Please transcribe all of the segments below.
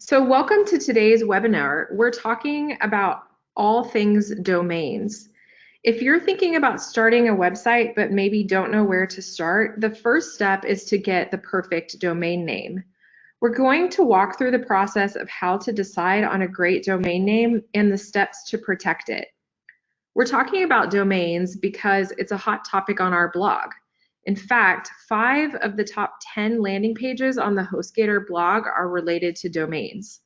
So welcome to today's webinar. We're talking about all things domains. If you're thinking about starting a website but maybe don't know where to start, the first step is to get the perfect domain name. We're going to walk through the process of how to decide on a great domain name and the steps to protect it. We're talking about domains because it's a hot topic on our blog. In fact, 5 of the top 10 landing pages on the HostGator blog are related to domains.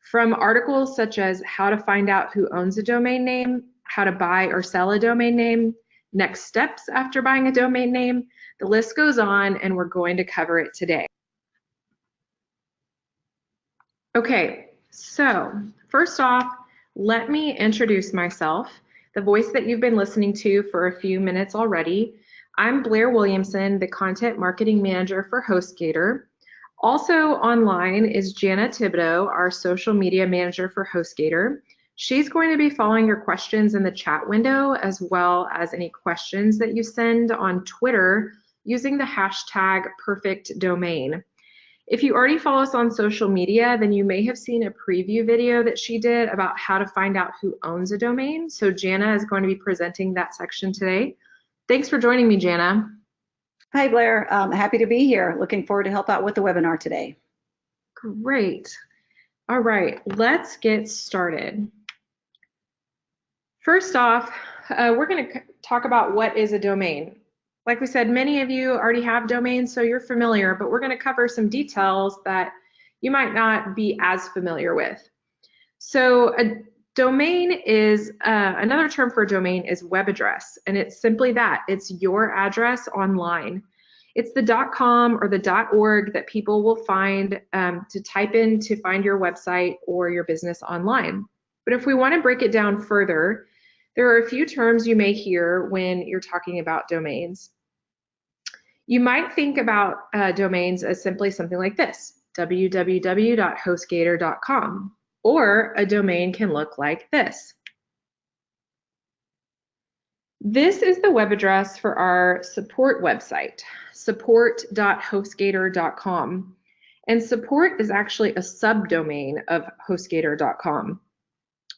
From articles such as how to find out who owns a domain name, how to buy or sell a domain name, next steps after buying a domain name, the list goes on, and we're going to cover it today. Okay, so first off, let me introduce myself, the voice that you've been listening to for a few minutes already. I'm Blair Williamson, the Content Marketing Manager for HostGator. Also online is Jana Thibodeau, our Social Media Manager for HostGator. She's going to be following your questions in the chat window, as well as any questions that you send on Twitter using the hashtag #PerfectDomain. If you already follow us on social media, then you may have seen a preview video that she did about how to find out who owns a domain. So Jana is going to be presenting that section today. Thanks for joining me, Jana. Hi, Blair. Happy to be here. Looking forward to help out with the webinar today. Great. All right, let's get started. First off, we're going to talk about what is a domain. Like we said, many of you already have domains, so you're familiar, but we're going to cover some details that you might not be as familiar with. So a domain is, another term for a domain is web address, and it's simply that. It's your address online. It's the .com or the .org that people will find to type in to find your website or your business online. But if we want to break it down further, there are a few terms you may hear when you're talking about domains. You might think about domains as simply something like this, www.hostgator.com, or a domain can look like this. This is the web address for our support website, support.hostgator.com, and support is actually a subdomain of hostgator.com.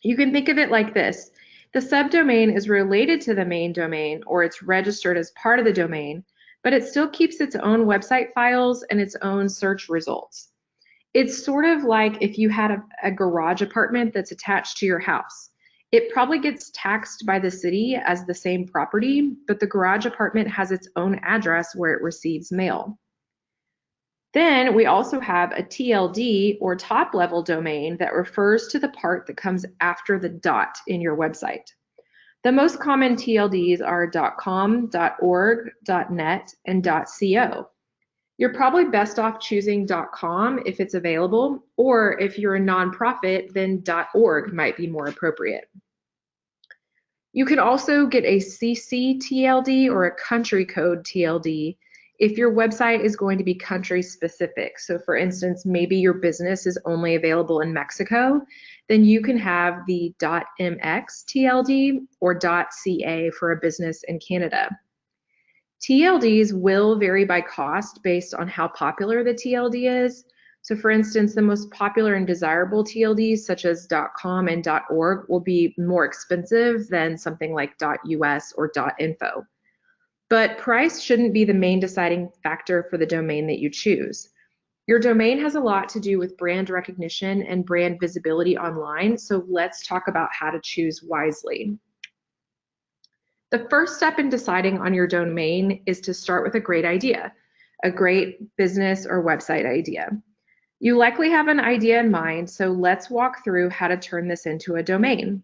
You can think of it like this. The subdomain is related to the main domain, or it's registered as part of the domain, but it still keeps its own website files and its own search results. It's sort of like if you had a garage apartment that's attached to your house. It probably gets taxed by the city as the same property, but the garage apartment has its own address where it receives mail. Then we also have a TLD, or top level domain, that refers to the part that comes after the dot in your website. The most common TLDs are .com, .org, .net, and .co. You're probably best off choosing .com if it's available, or if you're a nonprofit, then .org might be more appropriate. You can also get a CC TLD or a country code TLD if your website is going to be country specific. So for instance, maybe your business is only available in Mexico, then you can have the .mx TLD or .ca for a business in Canada. TLDs will vary by cost based on how popular the TLD is. So for instance, the most popular and desirable TLDs such as .com and .org will be more expensive than something like .us or .info. But price shouldn't be the main deciding factor for the domain that you choose. Your domain has a lot to do with brand recognition and brand visibility online, so let's talk about how to choose wisely. The first step in deciding on your domain is to start with a great idea, a great business or website idea. You likely have an idea in mind, so let's walk through how to turn this into a domain.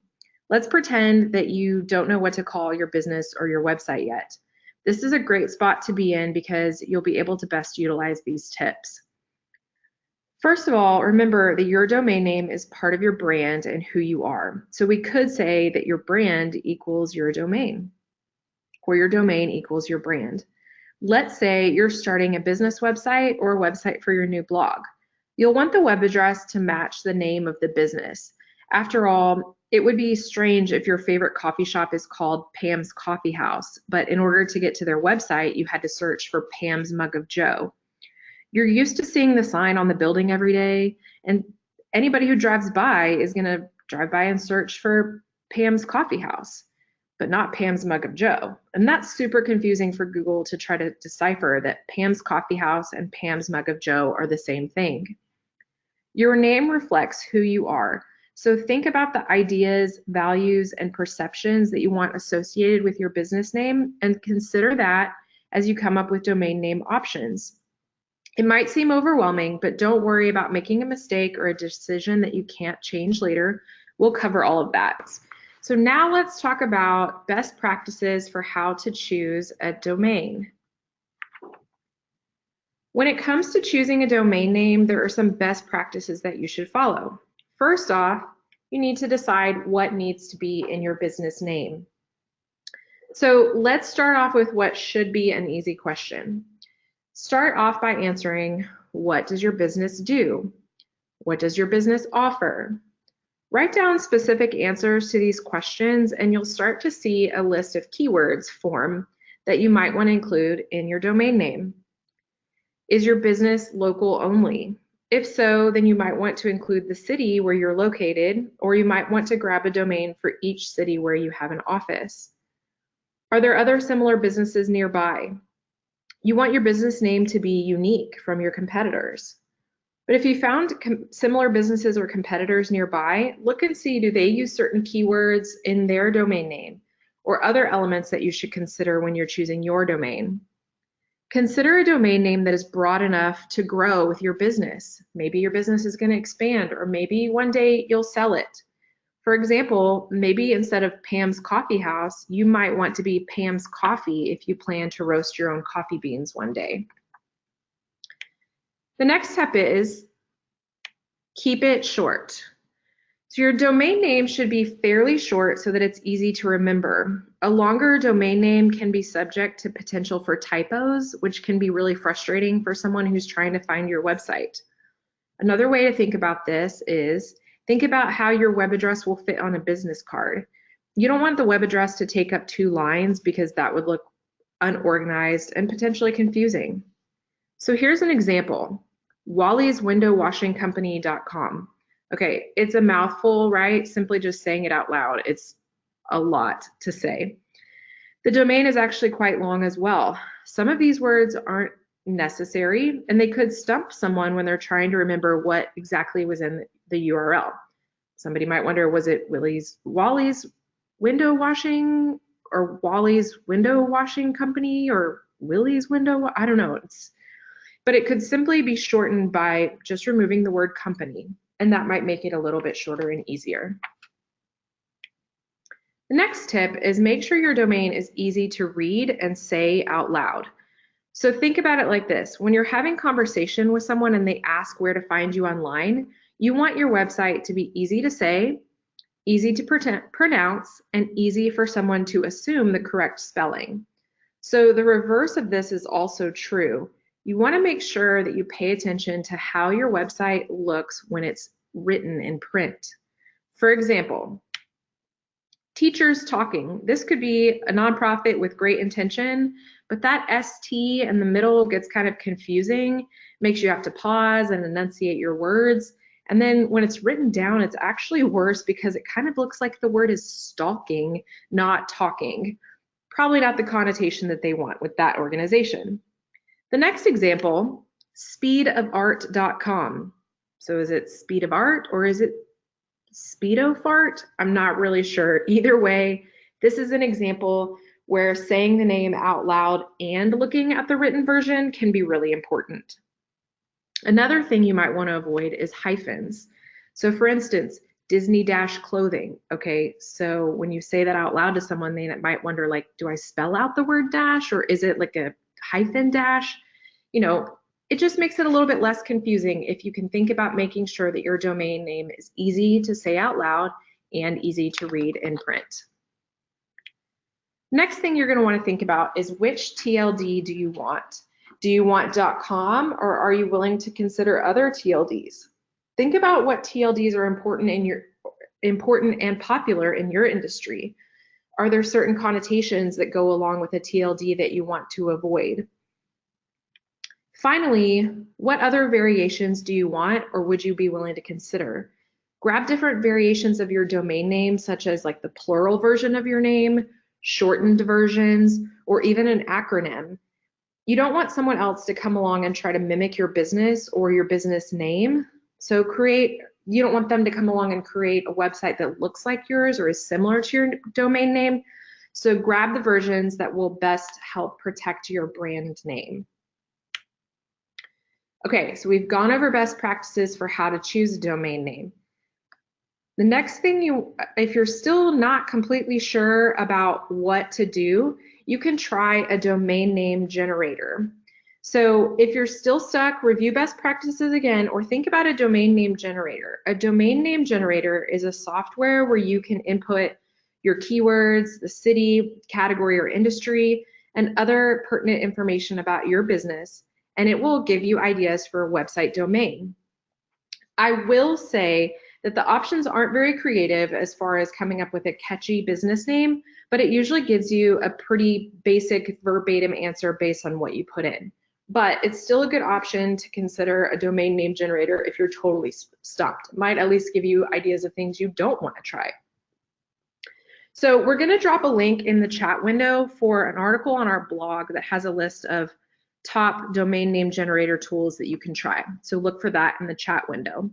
Let's pretend that you don't know what to call your business or your website yet. This is a great spot to be in because you'll be able to best utilize these tips. First of all, remember that your domain name is part of your brand and who you are. So we could say that your brand equals your domain, or your domain equals your brand. Let's say you're starting a business website or a website for your new blog. You'll want the web address to match the name of the business. After all, it would be strange if your favorite coffee shop is called Pam's Coffee House, but in order to get to their website, you had to search for Pam's Mug of Joe. You're used to seeing the sign on the building every day, and anybody who drives by is going to drive by and search for Pam's Coffee House, but not Pam's Mug of Joe. And that's super confusing for Google to try to decipher that Pam's Coffee House and Pam's Mug of Joe are the same thing. Your name reflects who you are. So think about the ideas, values, and perceptions that you want associated with your business name and consider that as you come up with domain name options. It might seem overwhelming, but don't worry about making a mistake or a decision that you can't change later. We'll cover all of that. So now let's talk about best practices for how to choose a domain. When it comes to choosing a domain name, there are some best practices that you should follow. First off, you need to decide what needs to be in your business name. So let's start off with what should be an easy question. Start off by answering, what does your business do? What does your business offer? Write down specific answers to these questions and you'll start to see a list of keywords form that you might want to include in your domain name. Is your business local only? If so, then you might want to include the city where you're located, or you might want to grab a domain for each city where you have an office. Are there other similar businesses nearby? You want your business name to be unique from your competitors. But if you found similar businesses or competitors nearby, look and see, do they use certain keywords in their domain name or other elements that you should consider when you're choosing your domain. Consider a domain name that is broad enough to grow with your business. Maybe your business is going to expand, or maybe one day you'll sell it. For example, maybe instead of Pam's Coffee House, you might want to be Pam's Coffee if you plan to roast your own coffee beans one day. The next step is keep it short. So your domain name should be fairly short so that it's easy to remember. A longer domain name can be subject to potential for typos, which can be really frustrating for someone who's trying to find your website. Another way to think about this is think about how your web address will fit on a business card. You don't want the web address to take up 2 lines because that would look unorganized and potentially confusing. So here's an example, wallyswindowwashingcompany.com. Okay, it's a mouthful, right? Simply just saying it out loud, it's a lot to say. The domain is actually quite long as well. Some of these words aren't necessary and they could stump someone when they're trying to remember what exactly was in the URL. Somebody might wonder, was it Wally's window washing or Wally's window washing company or Willie's window? I don't know. But it could simply be shortened by just removing the word company, and that might make it a little bit shorter and easier. The next tip is make sure your domain is easy to read and say out loud. So think about it like this. When you're having conversation with someone and they ask where to find you online, you want your website to be easy to say, easy to pronounce, and easy for someone to assume the correct spelling. So the reverse of this is also true. You want to make sure that you pay attention to how your website looks when it's written in print. For example, Teachers Talking. This could be a nonprofit with great intention, but that ST in the middle gets kind of confusing, makes you have to pause and enunciate your words. And then when it's written down, it's actually worse because it kind of looks like the word is stalking, not talking. Probably not the connotation that they want with that organization. The next example, speedofart.com. So is it speed of art or is it speedo fart? I'm not really sure. Either way, this is an example where saying the name out loud and looking at the written version can be really important. Another thing you might want to avoid is hyphens. So for instance, Disney-clothing. Okay, so when you say that out loud to someone, they might wonder, like, do I spell out the word dash or is it like a hyphen dash? You know, it just makes it a little bit less confusing if you can think about making sure that your domain name is easy to say out loud and easy to read in print. Next thing you're going to want to think about is which TLD do you want? Do you want .com or are you willing to consider other TLDs? Think about what TLDs are important and popular in your industry. Are there certain connotations that go along with a TLD that you want to avoid? Finally, what other variations do you want or would you be willing to consider? Grab different variations of your domain name, such as like the plural version of your name, shortened versions, or even an acronym. You don't want someone else to come along and try to mimic your business or your business name. So you don't want them to come along and create a website that looks like yours or is similar to your domain name. So grab the versions that will best help protect your brand name. Okay, so we've gone over best practices for how to choose a domain name. The next thing if you're still not completely sure about what to do, you can try a domain name generator. So if you're still stuck, review best practices again, or think about a domain name generator. A domain name generator is a software where you can input your keywords, the city, category, or industry, and other pertinent information about your business, and it will give you ideas for a website domain. I will say that the options aren't very creative as far as coming up with a catchy business name, but it usually gives you a pretty basic verbatim answer based on what you put in. But it's still a good option to consider a domain name generator if you're totally stumped. It might at least give you ideas of things you don't want to try. So we're going to drop a link in the chat window for an article on our blog that has a list of top domain name generator tools that you can try. So look for that in the chat window.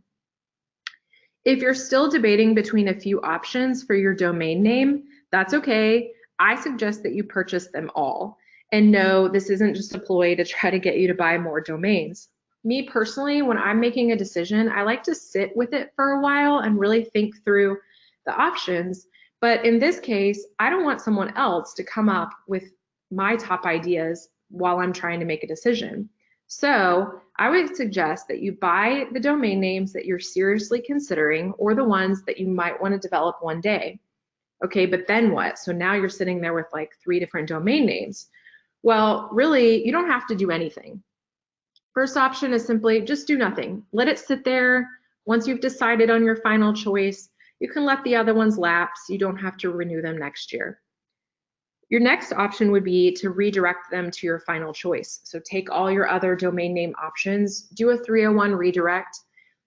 If you're still debating between a few options for your domain name, that's okay. I suggest that you purchase them all. And no, this isn't just a ploy to try to get you to buy more domains. Me personally, when I'm making a decision, I like to sit with it for a while and really think through the options. But in this case, I don't want someone else to come up with my top ideas while I'm trying to make a decision. So I would suggest that you buy the domain names that you're seriously considering or the ones that you might want to develop one day. Okay, but then what? So now you're sitting there with like 3 different domain names. Well, really, you don't have to do anything. First option is simply just do nothing. Let it sit there. Once you've decided on your final choice, you can let the other ones lapse. You don't have to renew them next year. Your next option would be to redirect them to your final choice. So take all your other domain name options, do a 301 redirect,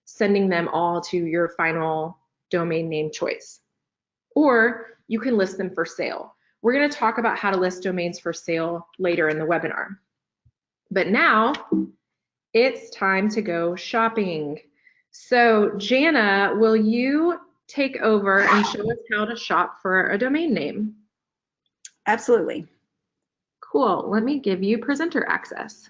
sending them all to your final domain name choice. Or you can list them for sale. We're going to talk about how to list domains for sale later in the webinar. But now it's time to go shopping. So Jana, will you take over and show us how to shop for a domain name? Absolutely. Cool. Let me give you presenter access.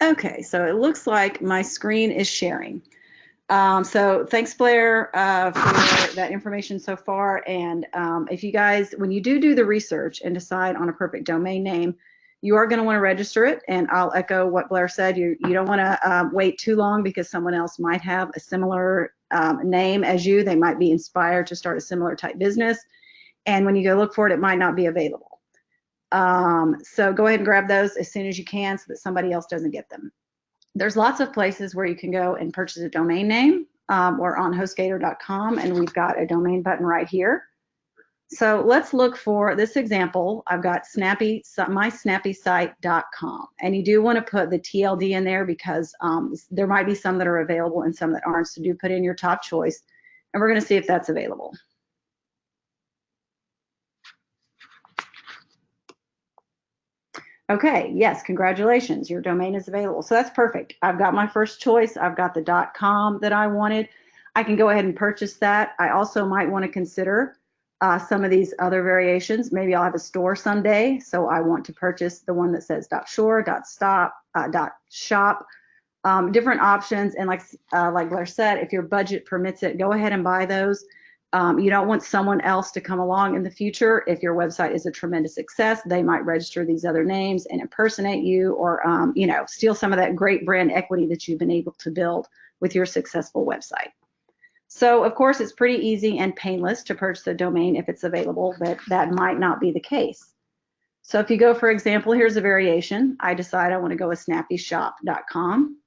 Okay, so it looks like my screen is sharing. So thanks, Blair, for that information so far. And if you guys, when you do the research and decide on a perfect domain name, you are going to want to register it. And I'll echo what Blair said. You don't want to wait too long because someone else might have a similar name as you. They might be inspired to start a similar type business. And when you go look for it, it might not be available. So go ahead and grab those as soon as you can so that somebody else doesn't get them. There's lots of places where you can go and purchase a domain name. We're on HostGator.com and we've got a domain button right here. So let's look for this example. I've got mysnappysite.com, and you do want to put the TLD in there because there might be some that are available and some that aren't, so do put in your top choice, and we're going to see if that's available. Okay, yes, congratulations, your domain is available. So that's perfect. I've got my first choice. I've got the .com that I wanted. I can go ahead and purchase that. I also might want to consider some of these other variations. Maybe I'll have a store someday, so I want to purchase the one that says .shore, .stop, .shop, different options. And like Blair said, if your budget permits it, go ahead and buy those. You don't want someone else to come along in the future. If your website is a tremendous success, they might register these other names and impersonate you, or steal some of that great brand equity that you've been able to build with your successful website. So of course, it's pretty easy and painless to purchase a domain if it's available, but that might not be the case. So if you go, for example, here's a variation. I decide I want to go with snappyshop.com.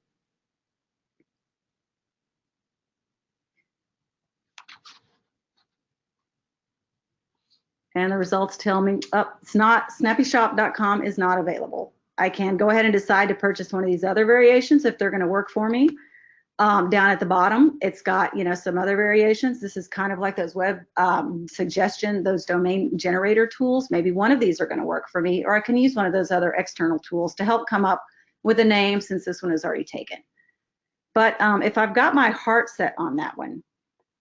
And the results tell me, oh, it's not, snappyshop.com is not available. I can go ahead and decide to purchase one of these other variations if they're going to work for me. Down at the bottom, it's got, some other variations. This is kind of like those web suggestion, those domain generator tools. Maybe one of these are going to work for me, or I can use one of those other external tools to help come up with a name since this one is already taken. But if I've got my heart set on that one,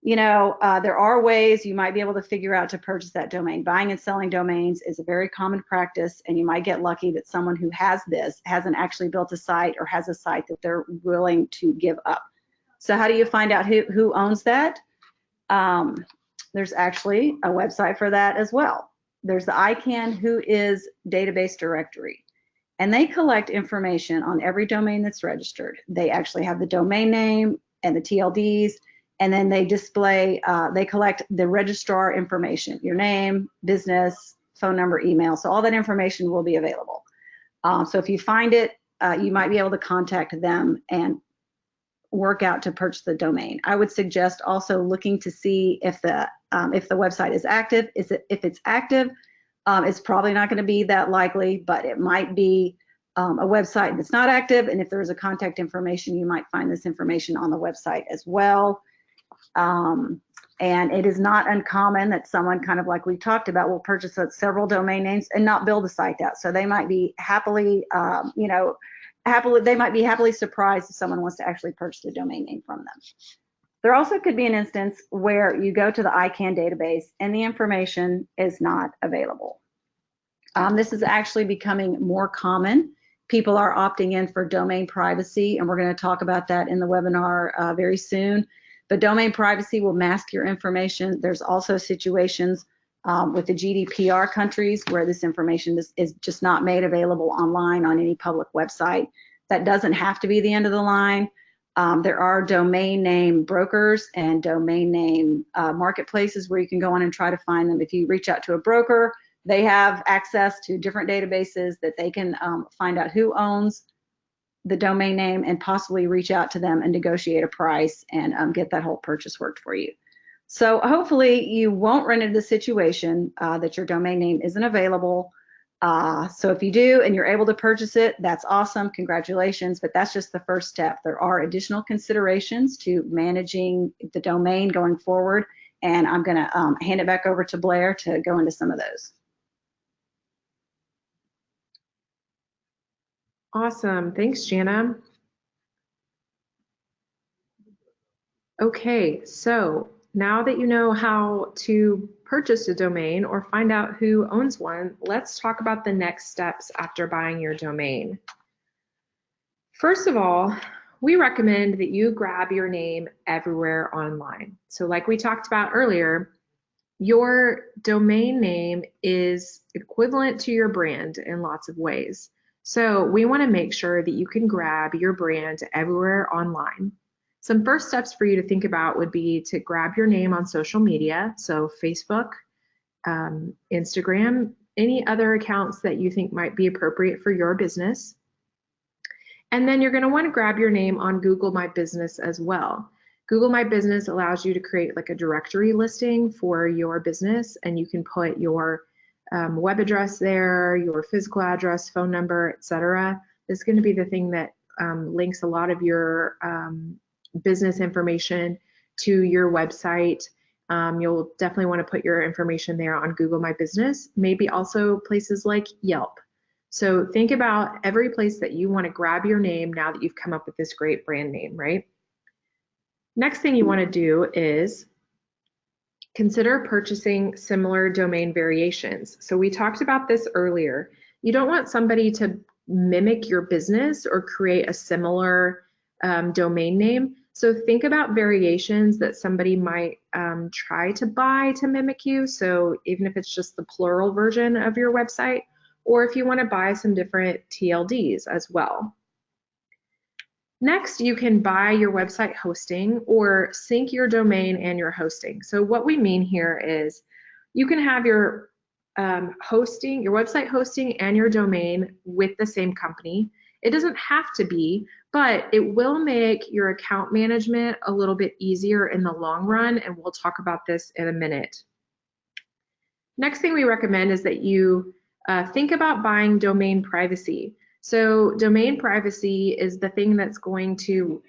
there are ways you might be able to figure out to purchase that domain. Buying and selling domains is a very common practice, and you might get lucky that someone who has this hasn't actually built a site or has a site that they're willing to give up. So how do you find out who owns that? There's actually a website for that as well. There's the ICANN Who Is database directory, and they collect information on every domain that's registered. They actually have the domain name and the TLDs, and then they display, they collect the registrar information, your name, business, phone number, email. So all that information will be available. So if you find it, you might be able to contact them and work out to purchase the domain. I would suggest also looking to see if the website is active. If it's active, it's probably not going to be that likely, but it might be a website that's not active. And if there is a contact information, you might find this information on the website as well. And it is not uncommon that someone, kind of like we talked about, will purchase several domain names and not build a site out. So they might be happily, they might be happily surprised if someone wants to actually purchase a domain name from them. There also could be an instance where you go to the ICANN database and the information is not available. This is actually becoming more common. People are opting in for domain privacy, and we're going to talk about that in the webinar very soon. But domain privacy will mask your information. There's also situations with the GDPR countries where this information is just not made available online on any public website. That doesn't have to be the end of the line. There are domain name brokers and domain name marketplaces where you can go on and try to find them. If you reach out to a broker, they have access to different databases that they can find out who owns the domain name and possibly reach out to them and negotiate a price and get that whole purchase worked for you. So hopefully you won't run into the situation that your domain name isn't available. So if you do and you're able to purchase it, that's awesome, congratulations, but that's just the first step. There are additional considerations to managing the domain going forward, and I'm gonna hand it back over to Blair to go into some of those. Awesome, thanks, Jana. Okay, so now that you know how to purchase a domain or find out who owns one, let's talk about the next steps after buying your domain. First of all, we recommend that you grab your name everywhere online. So like we talked about earlier, your domain name is equivalent to your brand in lots of ways. So we want to make sure that you can grab your brand everywhere online. Some first steps for you to think about would be to grab your name on social media, so Facebook, Instagram, any other accounts that you think might be appropriate for your business. And then you're going to want to grab your name on Google My Business as well. Google My Business allows you to create like a directory listing for your business, and you can put your web address there, your physical address, phone number, etc. This is going to be the thing that links a lot of your business information to your website. You'll definitely want to put your information there on Google My Business, maybe also places like Yelp. So think about every place that you want to grab your name now that you've come up with this great brand name, right? Next thing you want to do is consider purchasing similar domain variations. So we talked about this earlier. You don't want somebody to mimic your business or create a similar domain name. So think about variations that somebody might try to buy to mimic you. So even if it's just the plural version of your website, or if you want to buy some different TLDs as well. Next, you can buy your website hosting or sync your domain and your hosting. So what we mean here is you can have your hosting, your website hosting and your domain with the same company. It doesn't have to be, but it will make your account management a little bit easier in the long run, and we'll talk about this in a minute. Next thing we recommend is that you think about buying domain privacy. So domain privacy is the thing that's going to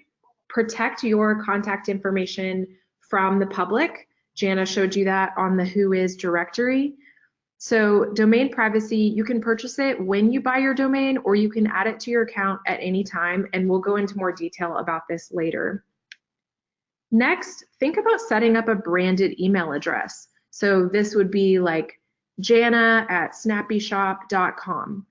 protect your contact information from the public. Jana showed you that on the Whois directory. So domain privacy, you can purchase it when you buy your domain, or you can add it to your account at any time, and we'll go into more detail about this later. Next, think about setting up a branded email address. So this would be like jana@snappyshop.com.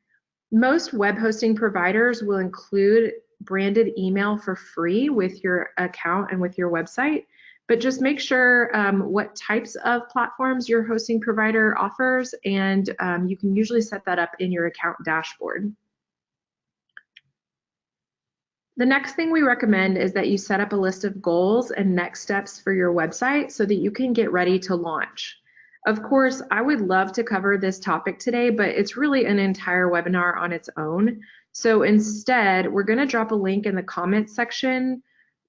Most web hosting providers will include branded email for free with your account and with your website, but just make sure what types of platforms your hosting provider offers, and you can usually set that up in your account dashboard. The next thing we recommend is that you set up a list of goals and next steps for your website so that you can get ready to launch. Of course, I would love to cover this topic today, but it's really an entire webinar on its own. So instead, we're going to drop a link in the comments section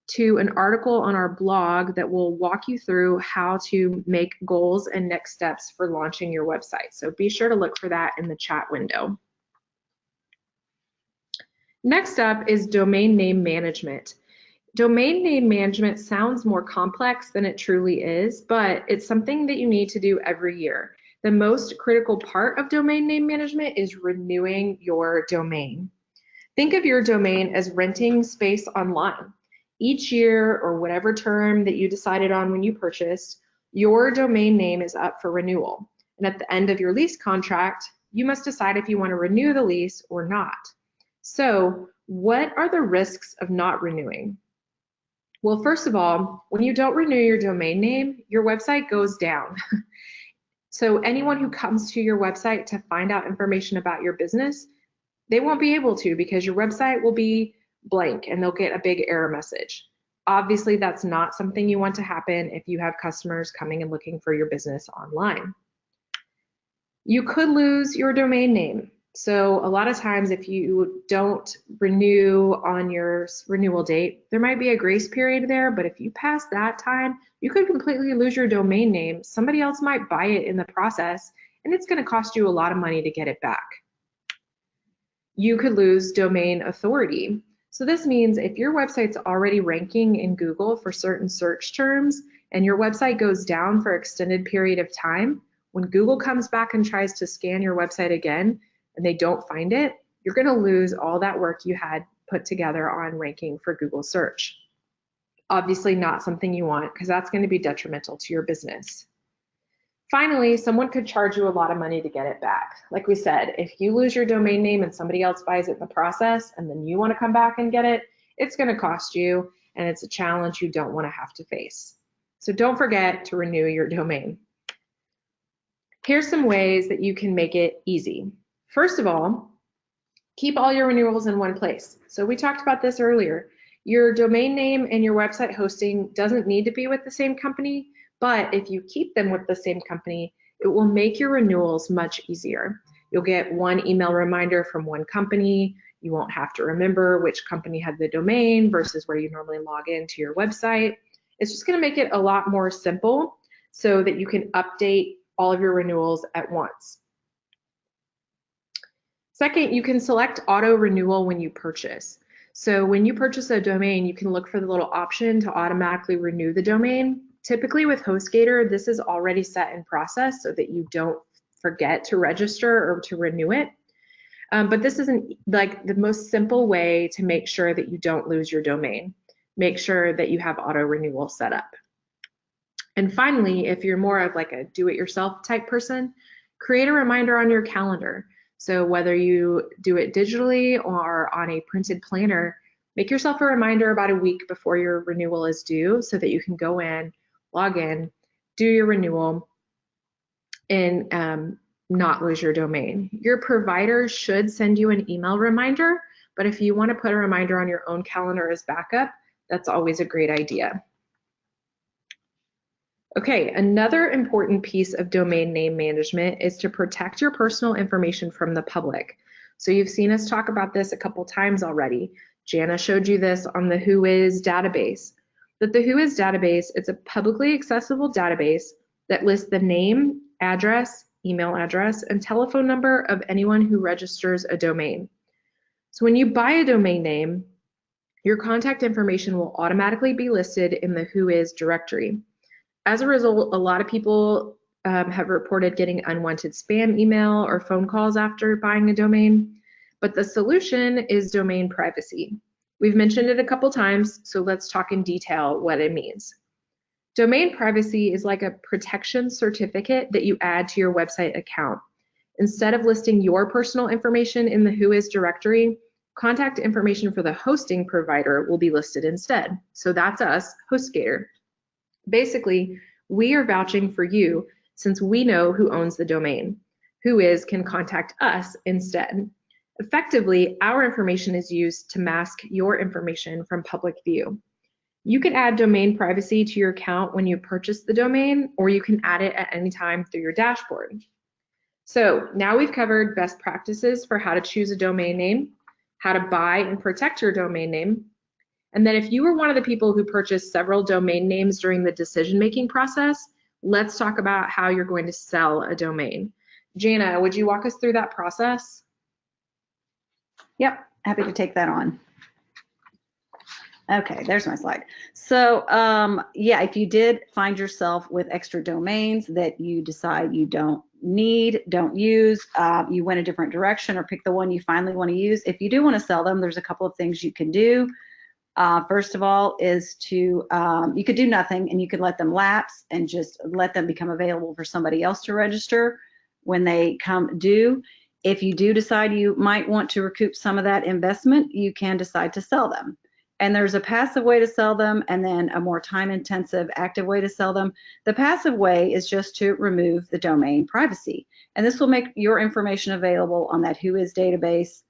to an article on our blog that will walk you through how to make goals and next steps for launching your website. So be sure to look for that in the chat window. Next up is domain name management. Domain name management sounds more complex than it truly is, but it's something that you need to do every year. The most critical part of domain name management is renewing your domain. Think of your domain as renting space online. Each year, or whatever term that you decided on when you purchased, your domain name is up for renewal. And at the end of your lease contract, you must decide if you want to renew the lease or not. So, what are the risks of not renewing? Well, first of all, when you don't renew your domain name, your website goes down. So anyone who comes to your website to find out information about your business, they won't be able to, because your website will be blank and they'll get a big error message. Obviously, that's not something you want to happen if you have customers coming and looking for your business online. You could lose your domain name. So a lot of times, if you don't renew on your renewal date, there might be a grace period there, but if you pass that time, you could completely lose your domain name. Somebody else might buy it in the process, and it's going to cost you a lot of money to get it back. You could lose domain authority. So this means if your website's already ranking in Google for certain search terms and your website goes down for an extended period of time, when Google comes back and tries to scan your website again and they don't find it, you're going to lose all that work you had put together on ranking for Google search. Obviously not something you want, because that's going to be detrimental to your business. Finally, someone could charge you a lot of money to get it back. Like we said, if you lose your domain name and somebody else buys it in the process and then you want to come back and get it, it's going to cost you, and it's a challenge you don't want to have to face. So don't forget to renew your domain. Here's some ways that you can make it easy. First of all, keep all your renewals in one place. So we talked about this earlier. Your domain name and your website hosting doesn't need to be with the same company, but if you keep them with the same company, it will make your renewals much easier. You'll get one email reminder from one company. You won't have to remember which company had the domain versus where you normally log into your website. It's just going to make it a lot more simple so that you can update all of your renewals at once. Second, you can select auto renewal when you purchase. So when you purchase a domain, you can look for the little option to automatically renew the domain. Typically with HostGator, this is already set in process so that you don't forget to register or to renew it. But this isn't like the most simple way to make sure that you don't lose your domain. Make sure that you have auto renewal set up. And finally, if you're more of like a do-it-yourself type person, create a reminder on your calendar. So whether you do it digitally or on a printed planner, make yourself a reminder about a week before your renewal is due so that you can go in, log in, do your renewal, and not lose your domain. Your provider should send you an email reminder, but if you want to put a reminder on your own calendar as backup, that's always a great idea. Okay, another important piece of domain name management is to protect your personal information from the public. So you've seen us talk about this a couple times already. Jana showed you this on the Whois database. But the Whois database, it's a publicly accessible database that lists the name, address, email address, and telephone number of anyone who registers a domain. So when you buy a domain name, your contact information will automatically be listed in the Whois directory. As a result, a lot of people have reported getting unwanted spam email or phone calls after buying a domain, but the solution is domain privacy. We've mentioned it a couple times, so let's talk in detail what it means. Domain privacy is like a protection certificate that you add to your website account. Instead of listing your personal information in the Whois directory, contact information for the hosting provider will be listed instead. So that's us, HostGator. Basically, we are vouching for you since we know who owns the domain. Whois can contact us instead. Effectively, our information is used to mask your information from public view. You can add domain privacy to your account when you purchase the domain, or you can add it at any time through your dashboard. So now we've covered best practices for how to choose a domain name, how to buy and protect your domain name, and then if you were one of the people who purchased several domain names during the decision-making process, let's talk about how you're going to sell a domain. Jana, would you walk us through that process? Yep, happy to take that on. Okay, there's my slide. So yeah, if you did find yourself with extra domains that you decide you don't need, don't use, you went a different direction or pick the one you finally want to use. If you do want to sell them, there's a couple of things you can do. First of all is to, you could do nothing and you could let them lapse and just let them become available for somebody else to register when they come due. If you do decide you might want to recoup some of that investment, you can decide to sell them. And there's a passive way to sell them and then a more time-intensive active way to sell them. The passive way is just to remove the domain privacy. And this will make your information available on that Whois database.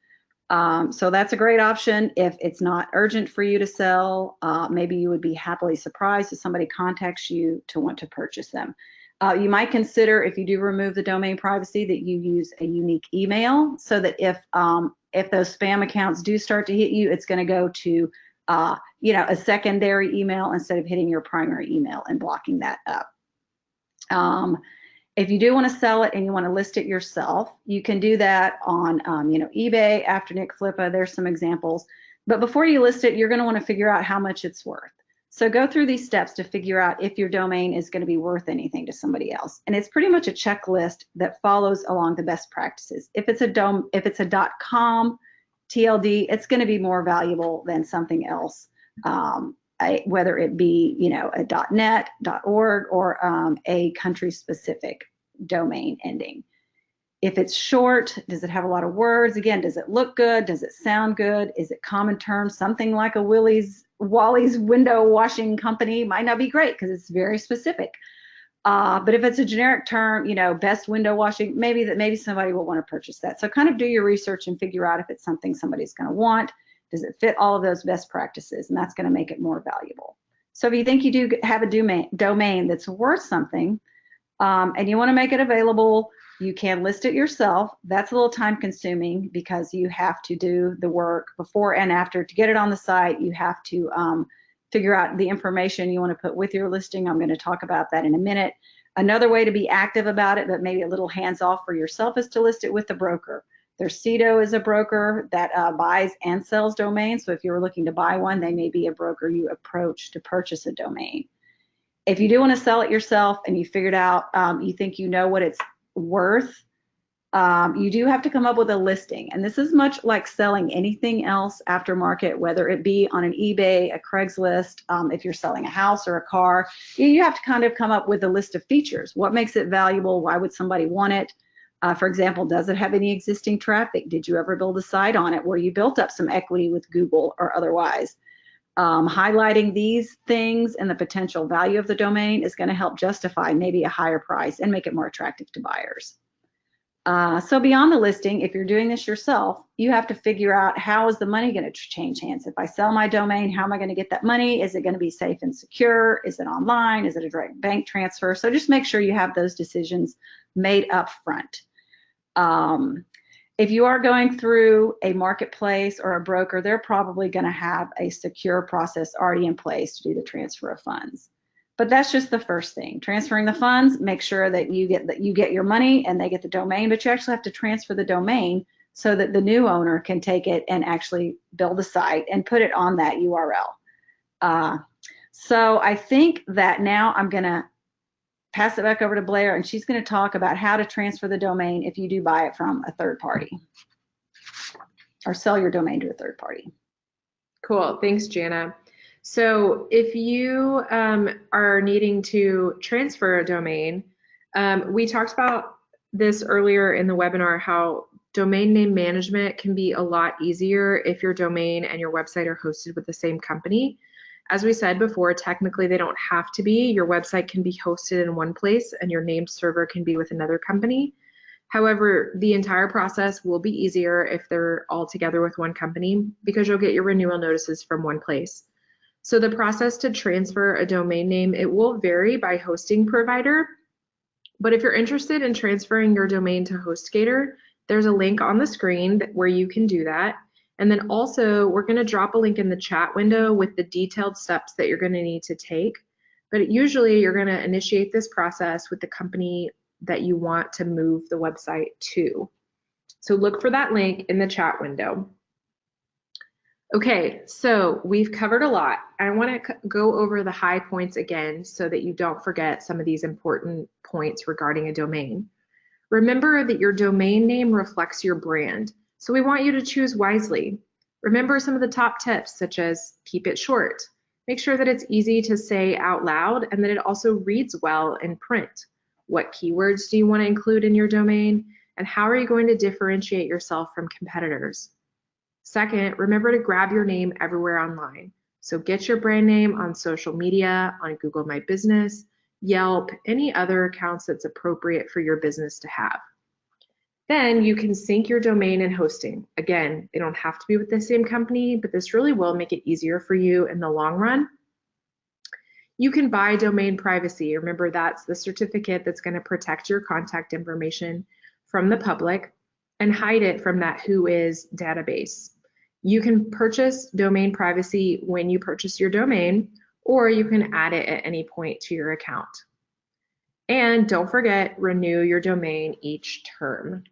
So that's a great option if it's not urgent for you to sell. Maybe you would be happily surprised if somebody contacts you to want to purchase them. You might consider, if you do remove the domain privacy, that you use a unique email so that if those spam accounts do start to hit you, it's going to go to a secondary email instead of hitting your primary email and blocking that up. If you do want to sell it and you want to list it yourself, you can do that on eBay, Afternic, Flippa. There's some examples. But before you list it, you're going to want to figure out how much it's worth. So go through these steps to figure out if your domain is going to be worth anything to somebody else. And it's pretty much a checklist that follows along the best practices. If it's a .com TLD, it's going to be more valuable than something else. Whether it be a .net, .org, or a country-specific domain ending. If it's short, does it have a lot of words? Again, does it look good? Does it sound good? Is it common terms? Something like a Wally's window washing company might not be great because it's very specific. But if it's a generic term, best window washing, maybe somebody will want to purchase that. So kind of do your research and figure out if it's something somebody's going to want. Does it fit all of those best practices? And that's going to make it more valuable. So if you think you do have a domain that's worth something and you want to make it available, you can list it yourself. That's a little time consuming because you have to do the work before and after. To get it on the site, you have to figure out the information you want to put with your listing. I'm going to talk about that in a minute. Another way to be active about it, but maybe a little hands-off for yourself, is to list it with the broker. There's Cedo is a broker that buys and sells domains. So if you're looking to buy one, they may be a broker you approach to purchase a domain. If you do want to sell it yourself and you figured out, you think you know what it's worth, you do have to come up with a listing. And this is much like selling anything else aftermarket, whether it be on an eBay, a Craigslist, if you're selling a house or a car. You have to kind of come up with a list of features. What makes it valuable? Why would somebody want it? For example, does it have any existing traffic? Did you ever build a site on it where you built up some equity with Google or otherwise? Highlighting these things and the potential value of the domain is going to help justify maybe a higher price and make it more attractive to buyers. So beyond the listing, if you're doing this yourself, you have to figure out, how is the money going to change hands? If I sell my domain, how am I going to get that money? Is it going to be safe and secure? Is it online? Is it a direct bank transfer? So just make sure you have those decisions made up front. If you are going through a marketplace or a broker, they're probably going to have a secure process already in place to do the transfer of funds. But that's just the first thing. Transferring the funds, make sure that you get your money and they get the domain, but you actually have to transfer the domain so that the new owner can take it and actually build a site and put it on that URL. So I think that now I'm going to pass it back over to Blair, and she's going to talk about how to transfer the domain if you do buy it from a third party or sell your domain to a third party. Cool. Thanks, Jana. So if you are needing to transfer a domain, we talked about this earlier in the webinar, how domain name management can be a lot easier if your domain and your website are hosted with the same company. As we said before, technically they don't have to be. Your website can be hosted in one place and your named server can be with another company. However, the entire process will be easier if they're all together with one company because you'll get your renewal notices from one place. So the process to transfer a domain name, it will vary by hosting provider. But if you're interested in transferring your domain to HostGator, there's a link on the screen where you can do that. And then also, we're going to drop a link in the chat window with the detailed steps that you're going to need to take. But usually, you're going to initiate this process with the company that you want to move the website to. So look for that link in the chat window. Okay, so we've covered a lot. I want to go over the high points again so that you don't forget some of these important points regarding a domain. Remember that your domain name reflects your brand, so we want you to choose wisely. Remember some of the top tips, such as keep it short. Make sure that it's easy to say out loud and that it also reads well in print. What keywords do you want to include in your domain? And how are you going to differentiate yourself from competitors? Second, remember to grab your name everywhere online. So get your brand name on social media, on Google My Business, Yelp, any other accounts that's appropriate for your business to have. Then you can sync your domain and hosting. Again, they don't have to be with the same company, but this really will make it easier for you in the long run. You can buy domain privacy. Remember, that's the certificate that's going to protect your contact information from the public and hide it from that WHOIS database. You can purchase domain privacy when you purchase your domain, or you can add it at any point to your account. And don't forget, renew your domain each term.